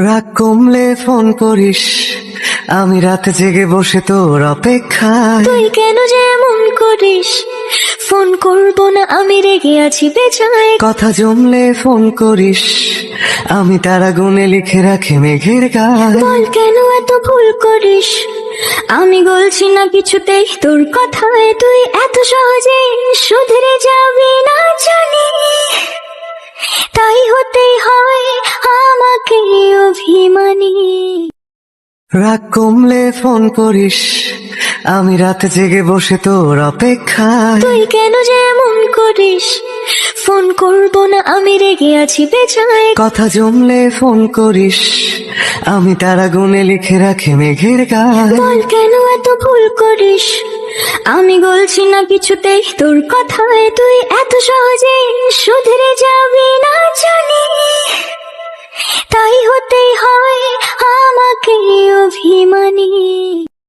রাগ কমলে ফোন করিস, আমি রাতে জেগে বসে তোর অপেক্ষায়। তুই কেন যে এমন করিস? ফোন করবো না, আমি রেগে আছি বেজায়। কথা জমলে ফোন করিস, আমি তারা গুনে লিখে রাখি মেঘের গায়। বল কেন এত ভুল করিস? আমি বলছি না কিছুতেই তোর কথায়, তুই এত সহজে শুধরে যাবি না জানি, তাই হতেই হয় আমাকে অভিমানী। রাগ কমলে ফোন করিস, আমি রাতে জেগে বসে তোর অপেক্ষায়। তুই কেন যে এমন করিস? ফোন করবো না, আমি রেগে আছি বেজায়। কথা জমলে ফোন করিস, আমি তারা গুনে লিখে রাখি মেঘের গায়। বল কেন এত ভুল করিস? আমি বলছি না কিছুতেই তোর কথায়, তুই এত সহজে শুধরে যাবি না জানি, তাই হতেই হয় আমাকে অভিমানী।